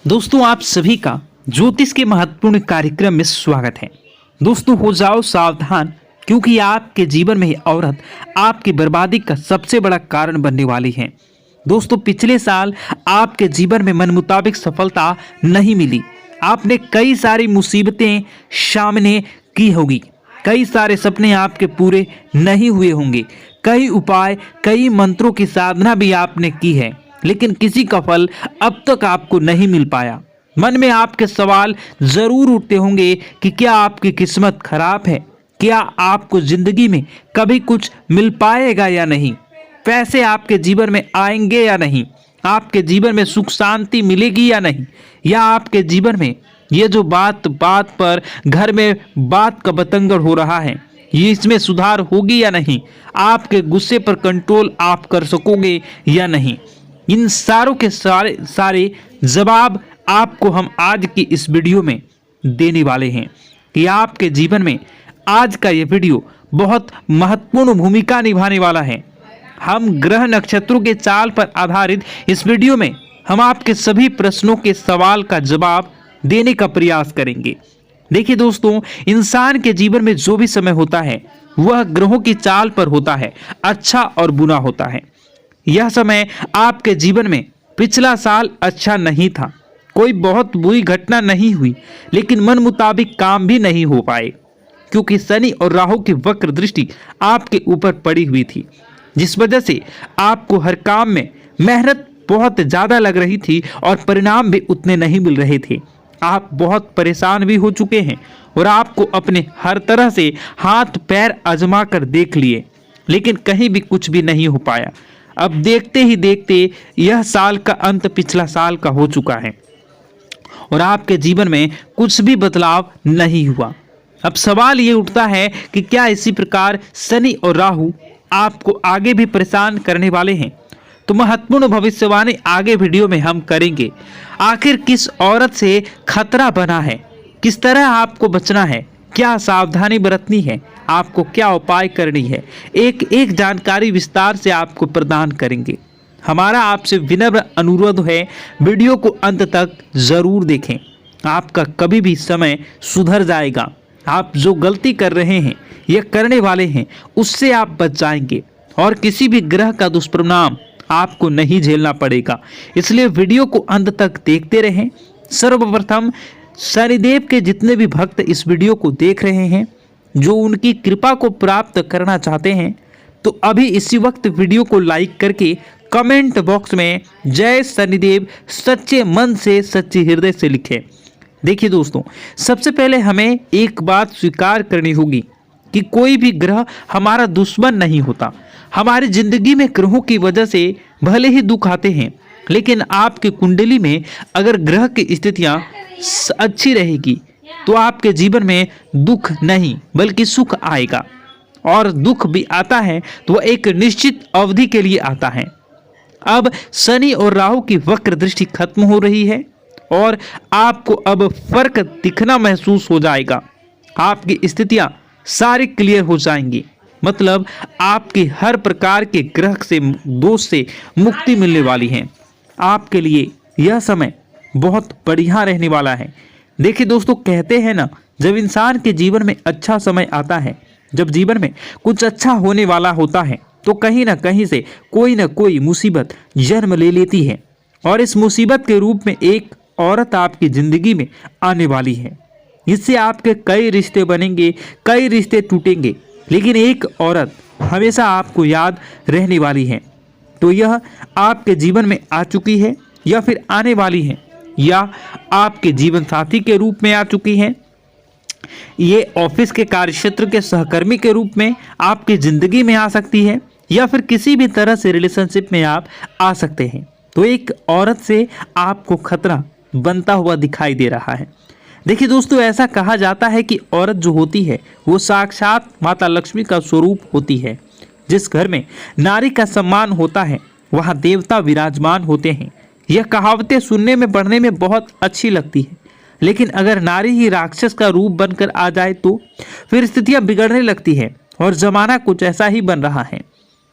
दोस्तों आप सभी का ज्योतिष के महत्वपूर्ण कार्यक्रम में स्वागत है। दोस्तों हो जाओ सावधान, क्योंकि आपके जीवन में यह औरत आपकी बर्बादी का सबसे बड़ा कारण बनने वाली है। दोस्तों पिछले साल आपके जीवन में मन मुताबिक सफलता नहीं मिली। आपने कई सारी मुसीबतें सामने की होगी, कई सारे सपने आपके पूरे नहीं हुए होंगे, कई उपाय कई मंत्रों की साधना भी आपने की है, लेकिन किसी का फल अब तक आपको नहीं मिल पाया। मन में आपके सवाल जरूर उठते होंगे कि क्या आपकी किस्मत खराब है, क्या आपको जिंदगी में कभी कुछ मिल पाएगा या नहीं, पैसे आपके जीवन में आएंगे या नहीं, आपके जीवन में सुख शांति मिलेगी या नहीं, या आपके जीवन में ये जो बात बात पर घर में बात का बतंगड़ हो रहा है, ये इसमें सुधार होगी या नहीं, आपके गुस्से पर कंट्रोल आप कर सकोगे या नहीं। इन सारों के सारे जवाब आपको हम आज की इस वीडियो में देने वाले हैं कि आपके जीवन में आज का ये वीडियो बहुत महत्वपूर्ण भूमिका निभाने वाला है। हम ग्रह नक्षत्रों के चाल पर आधारित इस वीडियो में हम आपके सभी प्रश्नों के सवाल का जवाब देने का प्रयास करेंगे। देखिए दोस्तों, इंसान के जीवन में जो भी समय होता है वह ग्रहों की चाल पर होता है, अच्छा और बुरा होता है। यह समय आपके जीवन में पिछला साल अच्छा नहीं था, कोई बहुत बुरी घटना नहीं हुई, लेकिन मन मुताबिक काम भी नहीं हो पाए, क्योंकि शनि और राहु की वक्र दृष्टि आपके ऊपर पड़ी हुई थी, जिस वजह से आपको हर काम में मेहनत बहुत ज़्यादा लग रही थी और परिणाम भी उतने नहीं मिल रहे थे। आप बहुत परेशान भी हो चुके हैं और आपको अपने हर तरह से हाथ पैर आजमा कर देख लिए, लेकिन कहीं भी कुछ भी नहीं हो पाया। अब देखते ही देखते यह साल का अंत पिछला साल का हो चुका है और आपके जीवन में कुछ भी बदलाव नहीं हुआ। अब सवाल ये उठता है कि क्या इसी प्रकार शनि और राहु आपको आगे भी परेशान करने वाले हैं? तो महत्वपूर्ण भविष्यवाणी आगे वीडियो में हम करेंगे। आखिर किस औरत से खतरा बना है, किस तरह आपको बचना है, क्या सावधानी बरतनी है, आपको क्या उपाय करनी है, एक एक जानकारी विस्तार से आपको प्रदान करेंगे। हमारा आपसे विनम्र अनुरोध है, वीडियो को अंत तक जरूर देखें। आपका कभी भी समय सुधर जाएगा। आप जो गलती कर रहे हैं या करने वाले हैं उससे आप बच जाएंगे और किसी भी ग्रह का दुष्परिणाम आपको नहीं झेलना पड़ेगा। इसलिए वीडियो को अंत तक देखते रहें। सर्वप्रथम शनिदेव के जितने भी भक्त इस वीडियो को देख रहे हैं, जो उनकी कृपा को प्राप्त करना चाहते हैं, तो अभी इसी वक्त वीडियो को लाइक करके कमेंट बॉक्स में जय शनिदेव सच्चे मन से सच्चे हृदय से लिखें। देखिए दोस्तों, सबसे पहले हमें एक बात स्वीकार करनी होगी कि कोई भी ग्रह हमारा दुश्मन नहीं होता। हमारी जिंदगी में ग्रहों की वजह से भले ही दुख आते हैं, लेकिन आपकी कुंडली में अगर ग्रह की स्थितियां अच्छी रहेगी तो आपके जीवन में दुख नहीं बल्कि सुख आएगा, और दुख भी आता है तो वह एक निश्चित अवधि के लिए आता है। अब शनि और राहु की वक्र दृष्टि खत्म हो रही है और आपको अब फर्क दिखना महसूस हो जाएगा। आपकी स्थितियां सारी क्लियर हो जाएंगी, मतलब आपकी हर प्रकार के ग्रह से दोष से मुक्ति मिलने वाली है। आपके लिए यह समय बहुत बढ़िया रहने वाला है। देखिए दोस्तों, कहते हैं ना, जब इंसान के जीवन में अच्छा समय आता है, जब जीवन में कुछ अच्छा होने वाला होता है, तो कहीं ना कहीं से कोई ना कोई मुसीबत जन्म ले लेती है, और इस मुसीबत के रूप में एक औरत आपकी जिंदगी में आने वाली है। इससे आपके कई रिश्ते बनेंगे, कई रिश्ते टूटेंगे, लेकिन एक औरत हमेशा आपको याद रहने वाली है। तो यह आपके जीवन में आ चुकी है या फिर आने वाली है, या आपके जीवन साथी के रूप में आ चुकी है, ये ऑफिस के कार्यक्षेत्र के सहकर्मी के रूप में आपकी जिंदगी में आ सकती है, या फिर किसी भी तरह से रिलेशनशिप में आप आ सकते हैं। तो एक औरत से आपको खतरा बनता हुआ दिखाई दे रहा है। देखिए दोस्तों, ऐसा कहा जाता है कि औरत जो होती है वो साक्षात माता लक्ष्मी का स्वरूप होती है। जिस घर में नारी का सम्मान होता है वहाँ देवता विराजमान होते हैं। यह कहावतें सुनने में पढ़ने में बहुत अच्छी लगती है, लेकिन अगर नारी ही राक्षस का रूप बनकर आ जाए तो फिर स्थितियां बिगड़ने लगती है, और जमाना कुछ ऐसा ही बन रहा है।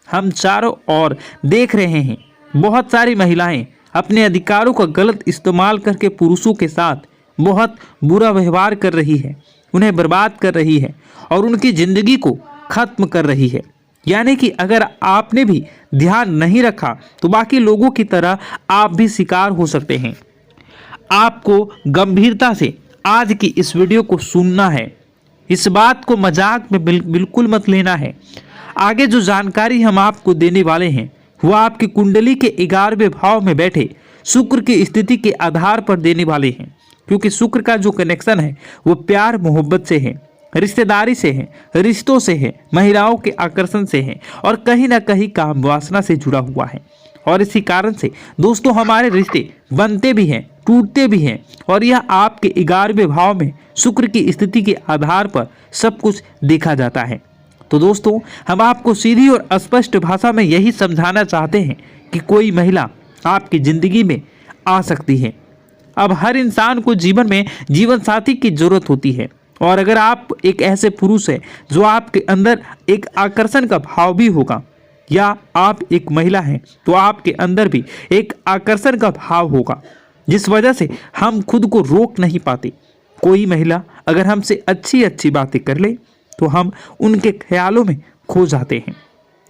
हम चारों ओर देख रहे हैं, बहुत सारी महिलाएं अपने अधिकारों का गलत इस्तेमाल करके पुरुषों के साथ बहुत बुरा व्यवहार कर रही है, उन्हें बर्बाद कर रही है और उनकी जिंदगी को खत्म कर रही है। यानी कि अगर आपने भी ध्यान नहीं रखा तो बाकी लोगों की तरह आप भी शिकार हो सकते हैं। आपको गंभीरता से आज की इस वीडियो को सुनना है, इस बात को मजाक में बिल्कुल मत लेना है। आगे जो जानकारी हम आपको देने वाले हैं वह आपकी कुंडली के 11वें भाव में बैठे शुक्र की स्थिति के आधार पर देने वाले हैं, क्योंकि शुक्र का जो कनेक्शन है वो प्यार मोहब्बत से है, रिश्तेदारी से है, रिश्तों से है, महिलाओं के आकर्षण से है और कहीं ना कहीं काम वासना से जुड़ा हुआ है। और इसी कारण से दोस्तों हमारे रिश्ते बनते भी हैं, टूटते भी हैं और यह आपके 11वें भाव में शुक्र की स्थिति के आधार पर सब कुछ देखा जाता है। तो दोस्तों हम आपको सीधी और स्पष्ट भाषा में यही समझाना चाहते हैं कि कोई महिला आपकी ज़िंदगी में आ सकती है। अब हर इंसान को जीवन में जीवन साथी की जरूरत होती है और अगर आप एक ऐसे पुरुष हैं जो आपके अंदर एक आकर्षण का भाव भी होगा या आप एक महिला हैं तो आपके अंदर भी एक आकर्षण का भाव होगा, जिस वजह से हम खुद को रोक नहीं पाते। कोई महिला अगर हमसे अच्छी अच्छी बातें कर ले तो हम उनके ख्यालों में खो जाते हैं,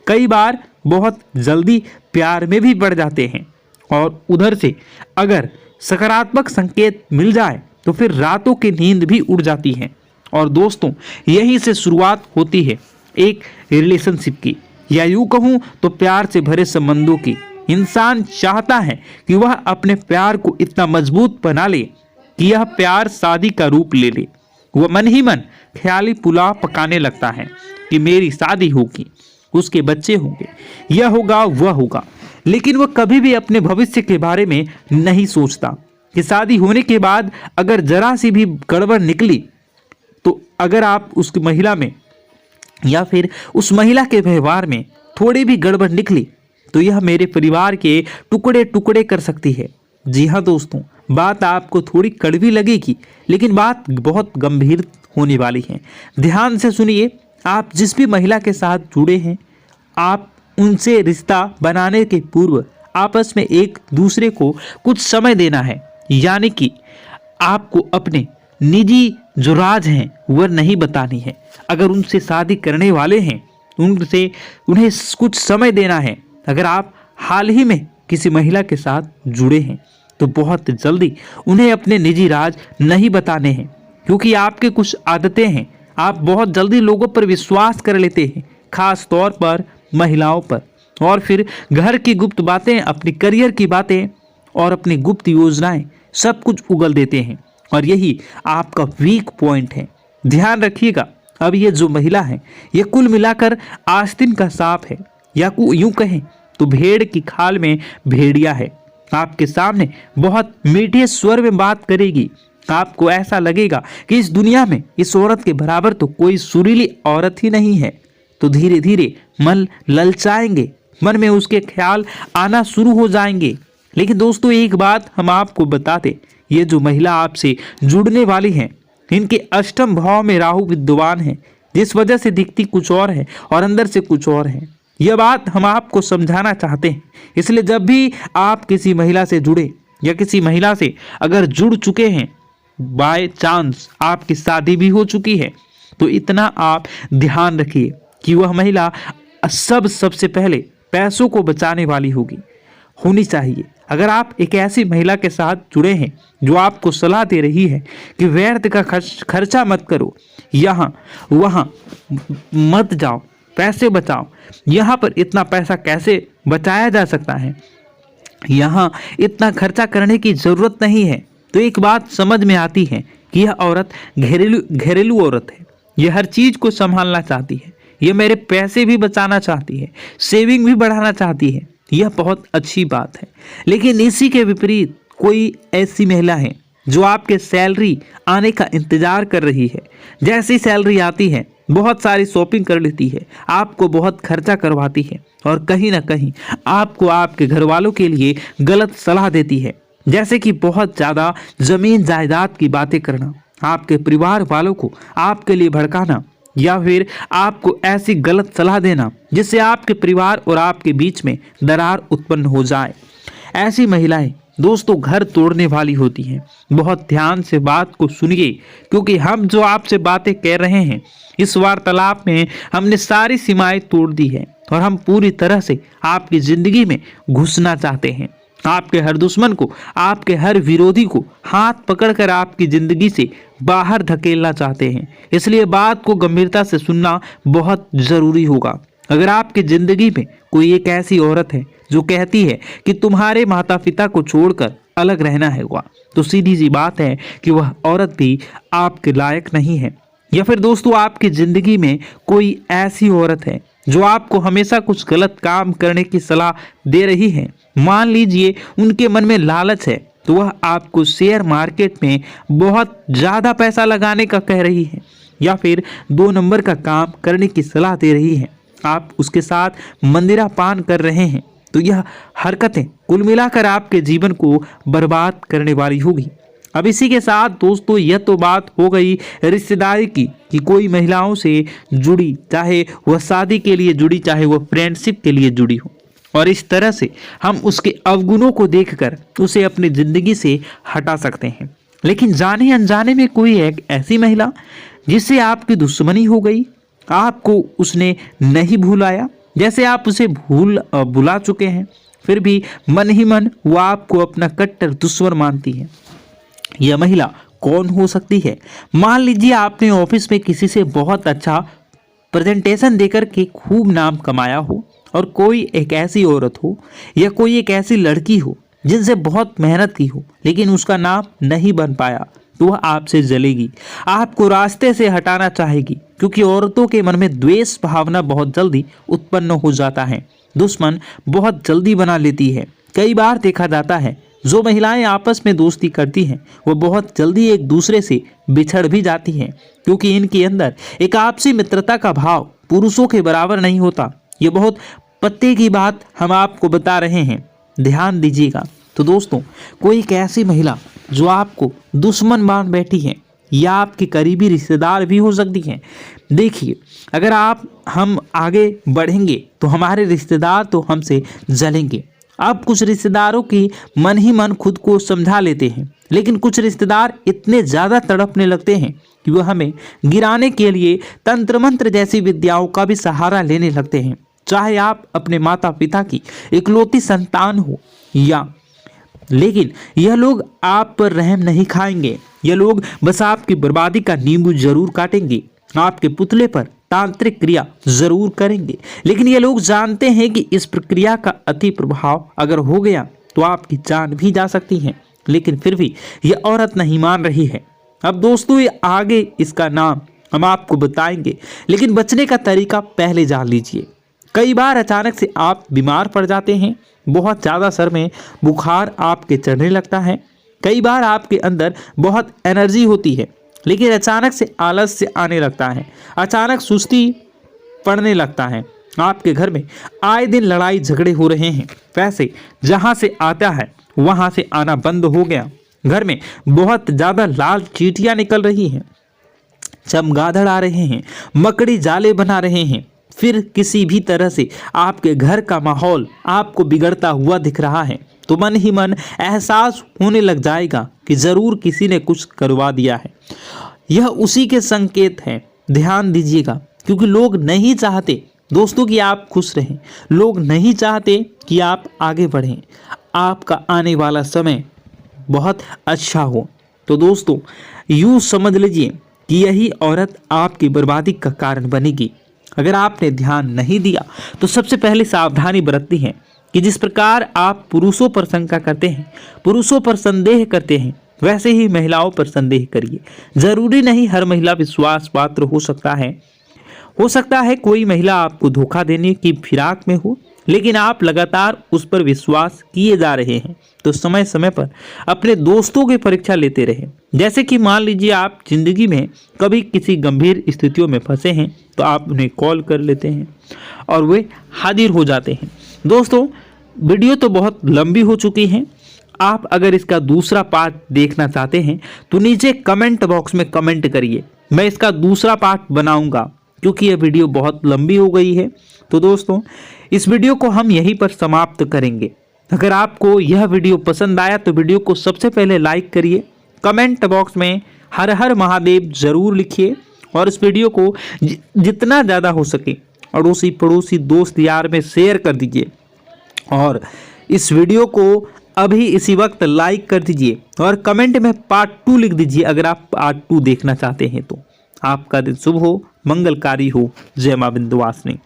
कई बार बहुत जल्दी प्यार में भी बढ़ जाते हैं और उधर से अगर सकारात्मक संकेत मिल जाए तो फिर रातों की नींद भी उड़ जाती है। और दोस्तों यहीं से शुरुआत होती है एक रिलेशनशिप की, या यूँ कहूँ तो प्यार से भरे संबंधों की। इंसान चाहता है कि वह अपने प्यार को इतना मजबूत बना ले कि यह प्यार शादी का रूप ले ले। वह मन ही मन ख्याली पुलाव पकाने लगता है कि मेरी शादी होगी, उसके बच्चे होंगे, यह होगा वह होगा, लेकिन वह कभी भी अपने भविष्य के बारे में नहीं सोचता कि शादी होने के बाद अगर जरा सी भी गड़बड़ निकली तो अगर आप उस महिला में या फिर उस महिला के व्यवहार में थोड़ी भी गड़बड़ निकली तो यह मेरे परिवार के टुकड़े टुकड़े कर सकती है। जी हाँ दोस्तों, बात आपको थोड़ी कड़वी लगेगी लेकिन बात बहुत गंभीर होने वाली है। ध्यान से सुनिए। आप जिस भी महिला के साथ जुड़े हैं, आप उनसे रिश्ता बनाने के पूर्व आपस में एक दूसरे को कुछ समय देना है। यानी कि आपको अपने निजी जो राज हैं वह नहीं बतानी है। अगर उनसे शादी करने वाले हैं उन्हें कुछ समय देना है। अगर आप हाल ही में किसी महिला के साथ जुड़े हैं तो बहुत जल्दी उन्हें अपने निजी राज नहीं बताने हैं, क्योंकि आपके कुछ आदतें हैं। आप बहुत जल्दी लोगों पर विश्वास कर लेते हैं, खास तौर पर महिलाओं पर, और फिर घर की गुप्त बातें, अपनी करियर की बातें और अपनी गुप्त योजनाएं सब कुछ उगल देते हैं और यही आपका वीक पॉइंट है। ध्यान रखिएगा। अब ये जो महिला है ये कुल मिलाकर आस्तीन का सांप है, या यूं कहें तो भेड़ की खाल में भेड़िया है। आपके सामने बहुत मीठे स्वर में बात करेगी। आपको ऐसा लगेगा कि इस दुनिया में इस औरत के बराबर तो कोई सुरीली औरत ही नहीं है। तो धीरे धीरे मन ललचाएंगे, मन में उसके ख्याल आना शुरू हो जाएंगे। लेकिन दोस्तों एक बात हम आपको बता दें, ये जो महिला आपसे जुड़ने वाली है इनके अष्टम भाव में राहु विद्यमान है, जिस वजह से दिखती कुछ और है और अंदर से कुछ और है। यह बात हम आपको समझाना चाहते हैं। इसलिए जब भी आप किसी महिला से जुड़े या किसी महिला से अगर जुड़ चुके हैं, बाय चांस आपकी शादी भी हो चुकी है, तो इतना आप ध्यान रखिए कि वह महिला सबसे पहले पैसों को बचाने वाली होनी चाहिए। अगर आप एक ऐसी महिला के साथ जुड़े हैं जो आपको सलाह दे रही है कि व्यर्थ का खर्चा मत करो, यहाँ वहाँ मत जाओ, पैसे बचाओ, यहाँ पर इतना पैसा कैसे बचाया जा सकता है, यहाँ इतना खर्चा करने की ज़रूरत नहीं है, तो एक बात समझ में आती है कि यह औरत घरेलू औरत है। यह हर चीज़ को संभालना चाहती है, यह मेरे पैसे भी बचाना चाहती है, सेविंग भी बढ़ाना चाहती है। यह बहुत अच्छी बात है। लेकिन इसी के विपरीत कोई ऐसी महिला है जो आपके सैलरी आने का इंतजार कर रही है। जैसी सैलरी आती है बहुत सारी शॉपिंग कर लेती है, आपको बहुत खर्चा करवाती है और कहीं ना कहीं आपको आपके घर वालों के लिए गलत सलाह देती है, जैसे कि बहुत ज़्यादा ज़मीन जायदाद की बातें करना, आपके परिवार वालों को आपके लिए भड़काना, या फिर आपको ऐसी गलत सलाह देना जिससे आपके परिवार और आपके बीच में दरार उत्पन्न हो जाए। ऐसी महिलाएं दोस्तों घर तोड़ने वाली होती हैं। बहुत ध्यान से बात को सुनिए, क्योंकि हम जो आपसे बातें कह रहे हैं इस वार्तालाप में हमने सारी सीमाएं तोड़ दी है और हम पूरी तरह से आपकी जिंदगी में घुसना चाहते हैं। आपके हर दुश्मन को, आपके हर विरोधी को हाथ पकड़कर आपकी जिंदगी से बाहर धकेलना चाहते हैं। इसलिए बात को गंभीरता से सुनना बहुत जरूरी होगा। अगर आपकी जिंदगी में कोई एक ऐसी औरत है जो कहती है कि तुम्हारे माता पिता को छोड़कर अलग रहना होगा, तो सीधी सी बात है कि वह औरत भी आपके लायक नहीं है। या फिर दोस्तों आपकी जिंदगी में कोई ऐसी औरत है जो आपको हमेशा कुछ गलत काम करने की सलाह दे रही है। मान लीजिए उनके मन में लालच है, तो वह आपको शेयर मार्केट में बहुत ज़्यादा पैसा लगाने का कह रही है या फिर 2 नंबर का काम करने की सलाह दे रही है। आप उसके साथ मंदिरा पान कर रहे हैं, तो यह हरकतें कुल मिलाकर आपके जीवन को बर्बाद करने वाली होगी। अब इसी के साथ दोस्तों यह तो बात हो गई रिश्तेदारी की कि कोई महिलाओं से जुड़ी, चाहे वह शादी के लिए जुड़ी, चाहे वह फ्रेंडशिप के लिए जुड़ी हो, और इस तरह से हम उसके अवगुणों को देखकर उसे अपनी जिंदगी से हटा सकते हैं। लेकिन जाने अनजाने में कोई एक ऐसी महिला जिससे आपकी दुश्मनी हो गई, आपको उसने नहीं भुलाया, जैसे आप उसे भुला चुके हैं, फिर भी मन ही मन वो आपको अपना कट्टर दुश्मन मानती है। यह महिला कौन हो सकती है? मान लीजिए आपने ऑफिस में किसी से बहुत अच्छा प्रेजेंटेशन देकर के खूब नाम कमाया हो, और कोई एक ऐसी औरत हो या कोई एक ऐसी लड़की हो जिनसे बहुत मेहनत की हो लेकिन उसका नाम नहीं बन पाया, तो वह आपसे जलेगी, आपको रास्ते से हटाना चाहेगी, क्योंकि औरतों के मन में द्वेष भावना बहुत जल्दी उत्पन्न हो जाता है। दुश्मन बहुत जल्दी बना लेती है। कई बार देखा जाता है जो महिलाएं आपस में दोस्ती करती हैं वो बहुत जल्दी एक दूसरे से बिछड़ भी जाती हैं, क्योंकि इनके अंदर एक आपसी मित्रता का भाव पुरुषों के बराबर नहीं होता। ये बहुत पते की बात हम आपको बता रहे हैं, ध्यान दीजिएगा। तो दोस्तों कोई एक ऐसी महिला जो आपको दुश्मन मान बैठी है या आपकी करीबी रिश्तेदार भी हो सकती हैं। देखिए, अगर हम आगे बढ़ेंगे तो हमारे रिश्तेदार तो हमसे जलेंगे। अब कुछ रिश्तेदारों की मन ही मन खुद को समझा लेते हैं, लेकिन कुछ रिश्तेदार इतने ज़्यादा तड़पने लगते हैं कि वह हमें गिराने के लिए तंत्र मंत्र जैसी विद्याओं का भी सहारा लेने लगते हैं। चाहे आप अपने माता पिता की इकलौती संतान हो या, लेकिन यह लोग आप पर रहम नहीं खाएंगे। यह लोग बस आपकी बर्बादी का नींबू जरूर काटेंगे, आपके पुतले पर तांत्रिक क्रिया जरूर करेंगे, लेकिन ये लोग जानते हैं कि इस प्रक्रिया का अति प्रभाव अगर हो गया तो आपकी जान भी जा सकती है। लेकिन फिर भी यह औरत नहीं मान रही है। अब दोस्तों ये आगे इसका नाम हम आपको बताएंगे, लेकिन बचने का तरीका पहले जान लीजिए। कई बार अचानक से आप बीमार पड़ जाते हैं, बहुत ज़्यादा सर में बुखार आपके चढ़ने लगता है। कई बार आपके अंदर बहुत एनर्जी होती है, लेकिन अचानक से आलस्य आने लगता है, अचानक सुस्ती पड़ने लगता है। आपके घर में आए दिन लड़ाई झगड़े हो रहे हैं, पैसे जहां से आता है वहां से आना बंद हो गया, घर में बहुत ज़्यादा लाल चींटियां निकल रही हैं, चमगादड़ आ रहे हैं, मकड़ी जाले बना रहे हैं, फिर किसी भी तरह से आपके घर का माहौल आपको बिगड़ता हुआ दिख रहा है, तो मन ही मन एहसास होने लग जाएगा कि ज़रूर किसी ने कुछ करवा दिया है। यह उसी के संकेत हैं, ध्यान दीजिएगा, क्योंकि लोग नहीं चाहते दोस्तों कि आप खुश रहें, लोग नहीं चाहते कि आप आगे बढ़ें, आपका आने वाला समय बहुत अच्छा हो। तो दोस्तों यूँ समझ लीजिए कि यही औरत आपकी बर्बादी का कारण बनेगी। अगर आपने ध्यान नहीं दिया तो सबसे पहले सावधानी बरतनी है कि जिस प्रकार आप पुरुषों पर शंका करते हैं, पुरुषों पर संदेह करते हैं, वैसे ही महिलाओं पर संदेह करिए। जरूरी नहीं हर महिला विश्वास पात्र हो सकता है कोई महिला आपको धोखा देने की फिराक में हो, लेकिन आप लगातार उस पर विश्वास किए जा रहे हैं, तो समय समय पर अपने दोस्तों की परीक्षा लेते रहें। जैसे कि मान लीजिए आप जिंदगी में कभी किसी गंभीर स्थितियों में फंसे हैं, तो आप उन्हें कॉल कर लेते हैं और वे हाजिर हो जाते हैं। दोस्तों वीडियो तो बहुत लंबी हो चुकी है, आप अगर इसका दूसरा पार्ट देखना चाहते हैं तो नीचे कमेंट बॉक्स में कमेंट करिए, मैं इसका दूसरा पार्ट बनाऊंगा, क्योंकि यह वीडियो बहुत लंबी हो गई है। तो दोस्तों इस वीडियो को हम यहीं पर समाप्त करेंगे। अगर आपको यह वीडियो पसंद आया तो वीडियो को सबसे पहले लाइक करिए, कमेंट बॉक्स में हर हर महादेव जरूर लिखिए और इस वीडियो को जितना ज़्यादा हो सके अड़ोसी पड़ोसी दोस्त यार में शेयर कर दीजिए और इस वीडियो को अभी इसी वक्त लाइक कर दीजिए और कमेंट में पार्ट 2 लिख दीजिए अगर आप पार्ट 2 देखना चाहते हैं तो। आपका दिन शुभ हो, मंगलकारी हो। जय मां विंध्यवासिनी।